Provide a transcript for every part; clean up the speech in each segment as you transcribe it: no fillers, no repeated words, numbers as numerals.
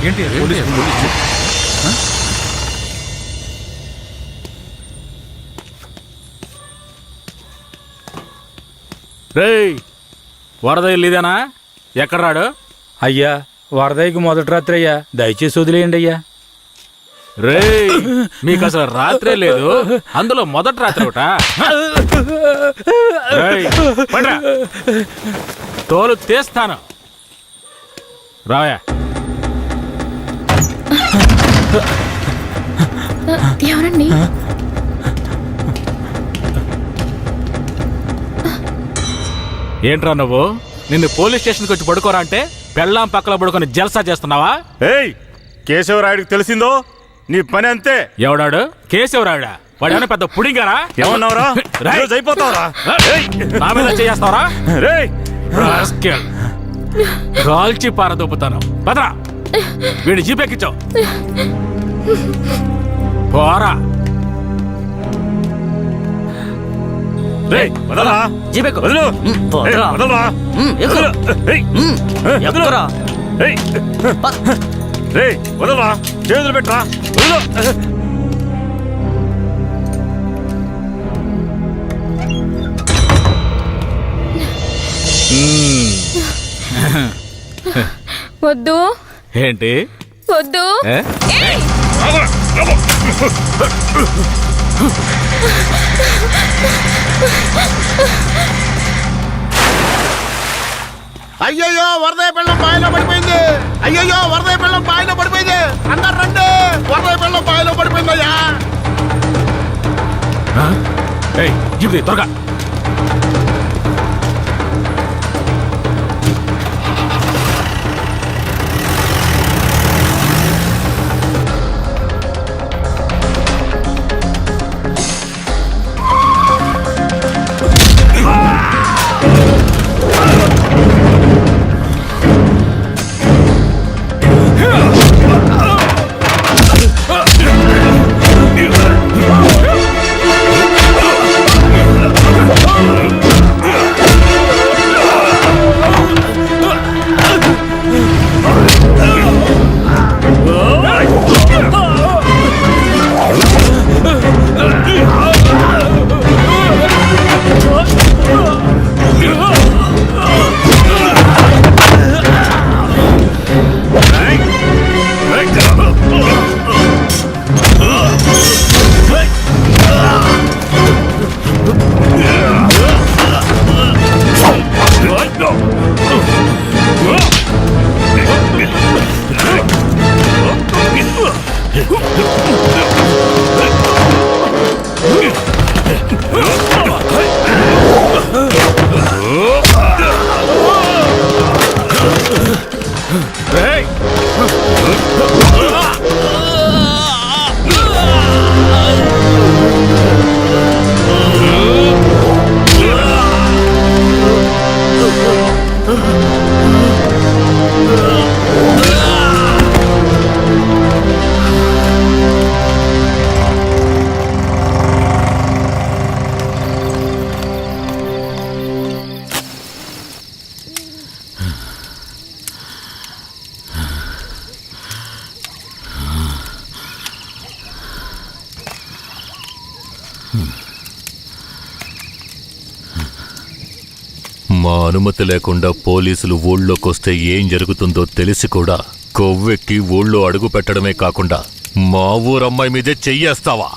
ఏంటి రేయ్, వరద ఇల్లుదేనా? ఎక్కడ రాడు? అయ్యా, వరదయ్యకి మొదటి రాత్రి అయ్యా, దయచేసి వదిలేయండి అయ్యా. రేయ్, మీకు అసలు రాత్రే లేదు, అందులో మొదటి రాత్రి ఒకట. తోలు తీస్తాను, రాయా. ఎవరండి? ఏంట్రా నువ్వు? నిన్ను పోలీస్ స్టేషన్కి వచ్చి పడుకోరా అంటే పెళ్ళాం పక్కల పడుకొని జల్సా చేస్తున్నావా? ఏయ్, కేశవరాయుడికి తెలిసిందో నీ పని అంతే. ఎవడాడు? కేశవరాయుడా? వాడేమైనా పెద్ద పుడింగారా? ఏమన్నావురా? అయిపోతావరా? నా మీద చేస్తావరా? కాల్చి పారదొప్పుతాను. పదరా, వీడి జీపెక్కించావు. పోరా. చేతులు పెట్టరా. వద్దు. ఏంటి వద్దు? అయ్యయ్యో, వరదయ్య పిల్లం బాయిలో పడిపోయింది. అయ్యయ్యో, వరదయ్య పిల్లం బాయిలో పడిపోయింది. అందరు రండి, వరదయ్య పిల్లం బాయిలో పడిపోయిందయ్యా. త్వరగా. మా అనుమతి లేకుండా పోలీసులు ఊళ్ళోకొస్తే ఏం జరుగుతుందో తెలిసి కూడా కొవ్వెక్కి ఊళ్ళో అడుగు పెట్టడమే కాకుండా మా ఊరమ్మాయి మీదే చెయ్యేస్తావా?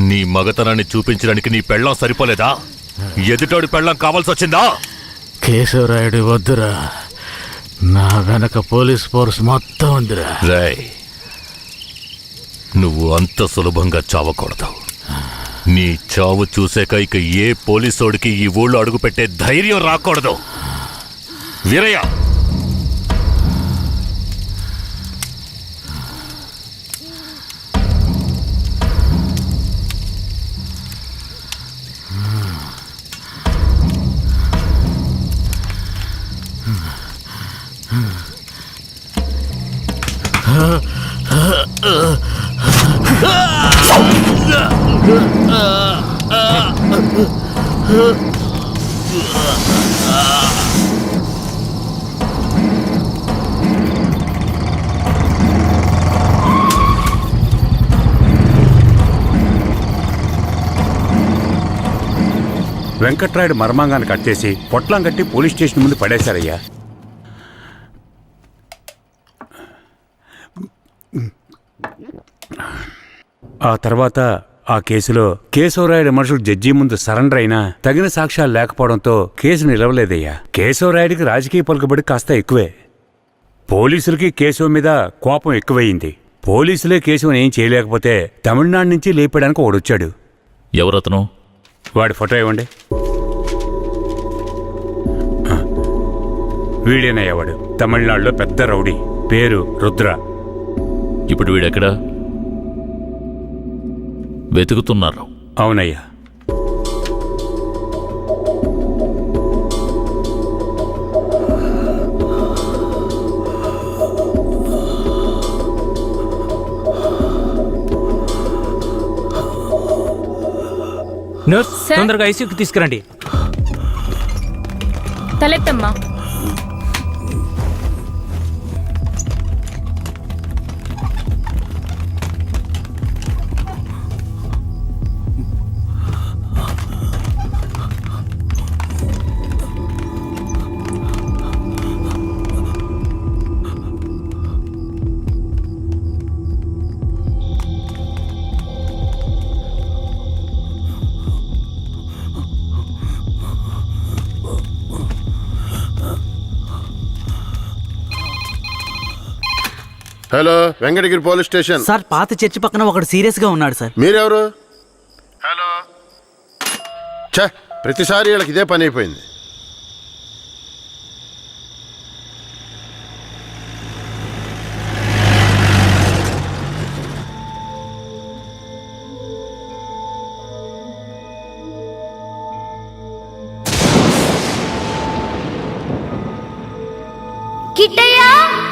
నీ మగతనాన్ని చూపించడానికి నీ పెళ్ళం సరిపోలేదా? ఎదుటోడి పెళ్ళం కావాల్సొచ్చిందా? కేశవరాయుడు వద్దురా, నా వెనక పోలీస్ ఫోర్స్ మొత్తం ఉందిరా. రాయ్, నువ్వు అంత సులభంగా చావకూడదు. నీ చావు చూసాక ఇక ఏ పోలీసోడికి ఈ ఊళ్ళో అడుగుపెట్టే ధైర్యం రాకూడదు. వీరయ్య, వెంకట్రాయుడు మర్మాంగాన్ని కట్టేసి పొట్లం కట్టి పోలీస్ స్టేషన్ ముందు పడేశారయ్యా. ఆ తర్వాత ఆ కేసులో కేశవరాయుడు మనుషులు జడ్జి ముందు సరెండర్ అయినా తగిన సాక్ష్యాలు లేకపోవడంతో కేసు నిలవలేదయ్యా. కేశవరాయుడికి రాజకీయ పలుకుబడి కాస్త ఎక్కువే. పోలీసులకి కేశవ మీద కోపం ఎక్కువయింది. పోలీసులే కేశవని ఏం చేయలేకపోతే తమిళనాడు నుంచి లేపడానికి వాడొచ్చాడు. ఎవరతను? వాడి ఫోటో ఇవ్వండి. వీడేనయ్యా వాడు. తమిళనాడులో పెద్ద రౌడీ, పేరు రుద్ర. ఇప్పుడు వీడెక్కడా? వెతుకుతున్నారు. అవునయ్యా. Nurse, sir? తొందరగా ఐసీయూకి తీసుకురండి. తలెత్తమ్మా. Hello, Venkatagiri police station. Sir, పాత చర్చి పక్కన ఒకడు సీరియస్ గా ఉన్నాడు సార్. మీరెవరు? హలో. ఛ, ప్రతిసారి వీళ్ళకి ఇదే పని అయిపోయింది. కిట్టయ్యా,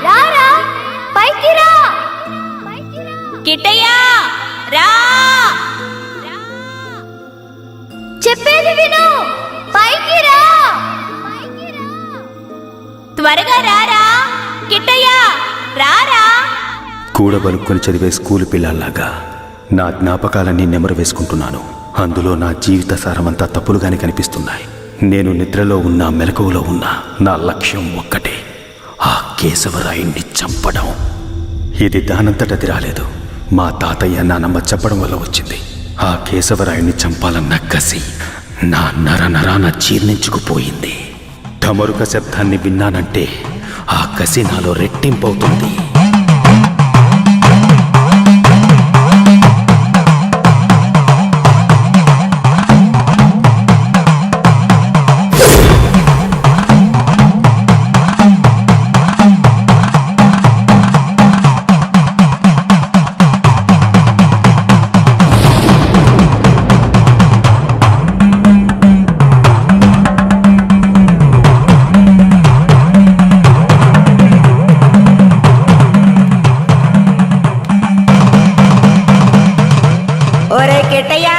రారా, పైకి రా. కిట్టయ్యా, రా. చెప్పేది విను, పైకి రా. త్వరగా రారా. కిట్టయ్యా, రారా. కూడబలుక్కొని చదివే స్కూలు పిల్లల్లాగా నా జ్ఞాపకాలన్నీ నెమరు వేసుకుంటున్నాను. అందులో నా జీవిత సారమంతా తప్పులుగానే కనిపిస్తున్నాయి. నేను నిద్రలో ఉన్నా మెలకువలో ఉన్నా నా లక్ష్యం ఒక్కటే, ఆ కేశవరాయుణ్ణి చంపడం. ఇది దానంతటది రాలేదు. మా తాతయ్య నానమ్మ చెప్పడం వల్ల వచ్చింది. ఆ కేశవరాయుణ్ణి చంపాలన్న కసి నా నరనరాన జీర్ణించుకుపోయింది. ఢమరుక శబ్దాన్ని విన్నానంటే ఆ కసి నాలో రెట్టింపవుతుంది. ఒరే కిట్టయ్యా,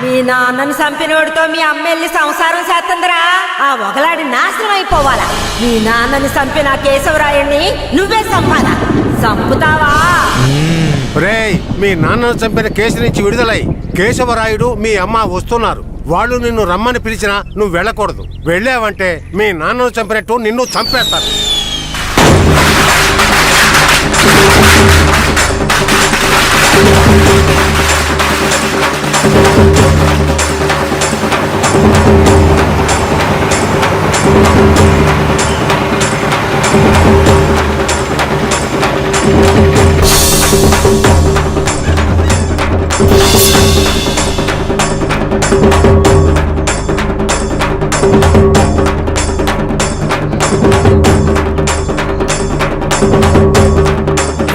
మీ నాన్నని చంపినోడితో మీ అమ్మెల్లి సంసారం చేస్తుందిరా. ఆ ఒకలాడి నాశనం అయిపోవాలా. మీ నాన్నని చంపిన కేశవరాయుణ్ణి నువ్వే చంపాలా. చంపుతావా? రేయ్, మీ నాన్నను చంపిన కేసు నుంచి విడుదలై కేశవరాయుడు మీ అమ్మ వస్తున్నారు. వాళ్ళు నిన్ను రమ్మని పిలిచినా నువ్వు వెళ్ళకూడదు. వెళ్ళావంటే మీ నాన్నను చంపినట్టు నిన్ను చంపేస్తారు.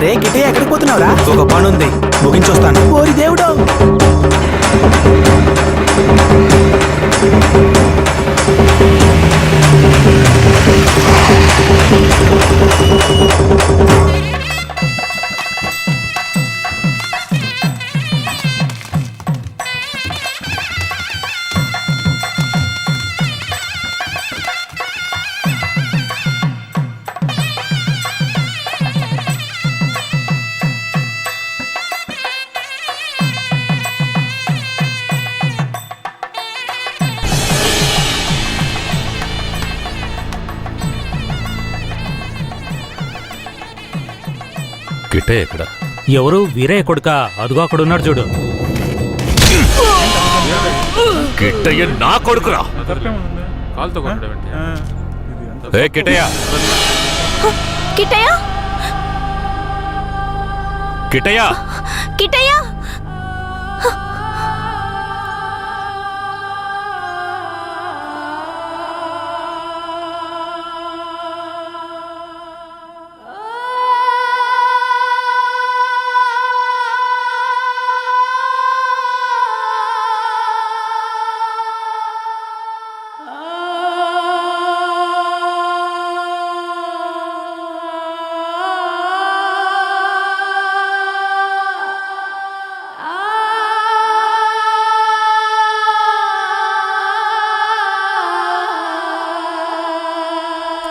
రే కిటే, ఎక్కడికి పోతున్నావురా? ఒక పని ఉంది, ముగించొస్తాను. ఓరి దేవుడు. కిట్టయ్య ఎక్కడ? ఎవరు వీరయ్య కొడుక అదుగో అక్కడ ఉన్నాడు చూడు. కిట్టయ్య నా కొడుకురా. ఏ కిట్టయ్య, కిట్టయ్య కిట్టయ్య, కిట్టయ్య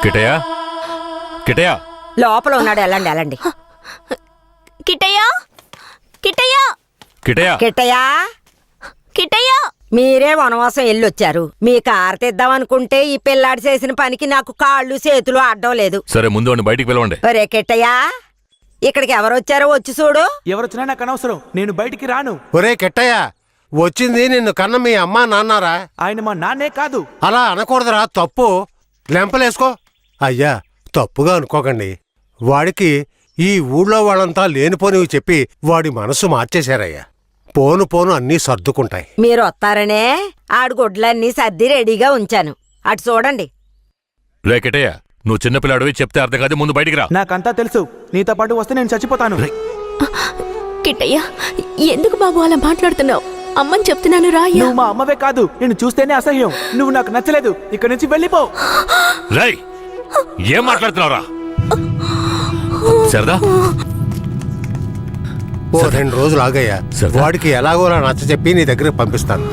కిట్టయ్య, కిట్టయ్య. లోపల ఉన్నాడు, వెళ్ళండి వెళ్ళండి. కిట్టయ్య కిట్టయ్య కిట్టయ్య, కిట్టయ్యా, కిట్టయ్య మీరే వనవాసం వెళ్ళొచ్చారు. మీ కారు తెద్దామనుకుంటే ఈ పిల్లాడి చేసిన పనికి నాకు కాళ్ళు చేతులు అడ్డం లేదు. సరే ముందు వాడిని బయటికి పిలవండి. ఒరే కిట్టయ్యా, ఇక్కడికి ఎవరొచ్చారో వచ్చి చూడు. ఎవరొచ్చినా నాకు అనవసరం, నేను బయటికి రాను. ఒరే కిట్టయ్య, వచ్చింది నిన్ను కన్న మీ అమ్మా నాన్నారా? ఆయన మా నాన్నే కాదు. అలా అనకూడదురా, తప్పు. లెంపలేసుకో. అయ్యా, తప్పుగా అనుకోకండి. వాడికి ఈ ఊళ్ళో వాళ్ళంతా లేనిపోనివి చెప్పి వాడి మనసు మార్చేశారయ్యా. పోను పోను అన్నీ సర్దుకుంటాయి. మీరు వస్తారనే ఆడు గుడ్లన్నీ సర్ది రెడీగా ఉంచాను. అటు చూడండి. లే కిట్టయ్య, నువ్వు చిన్నపిల్లాడివి, చెప్తే అర్థం కాదు. ముందు బయటికి రా. నాకంతా తెలుసు. నీతో పాటు వస్తే నేను చచ్చిపోతాను. కిట్టయ్య ఎందుకు బాబు అలా మాట్లాడుతున్నావు? అమ్మని చెప్తున్నాను రా. నువ్వు మా అమ్మవే కాదు, నేను చూస్తేనే అసహ్యం. నువ్వు నాకు నచ్చలేదు, ఇక్కడి నుంచి వెళ్ళిపో. రై, ఏం మాట్లాడుతున్నావురా? సరదా, ఓ 2 రోజులు ఆగయ్యా. సరే. వాడికి ఎలాగోలా నచ్చ చెప్పి నీ దగ్గరికి పంపిస్తాను.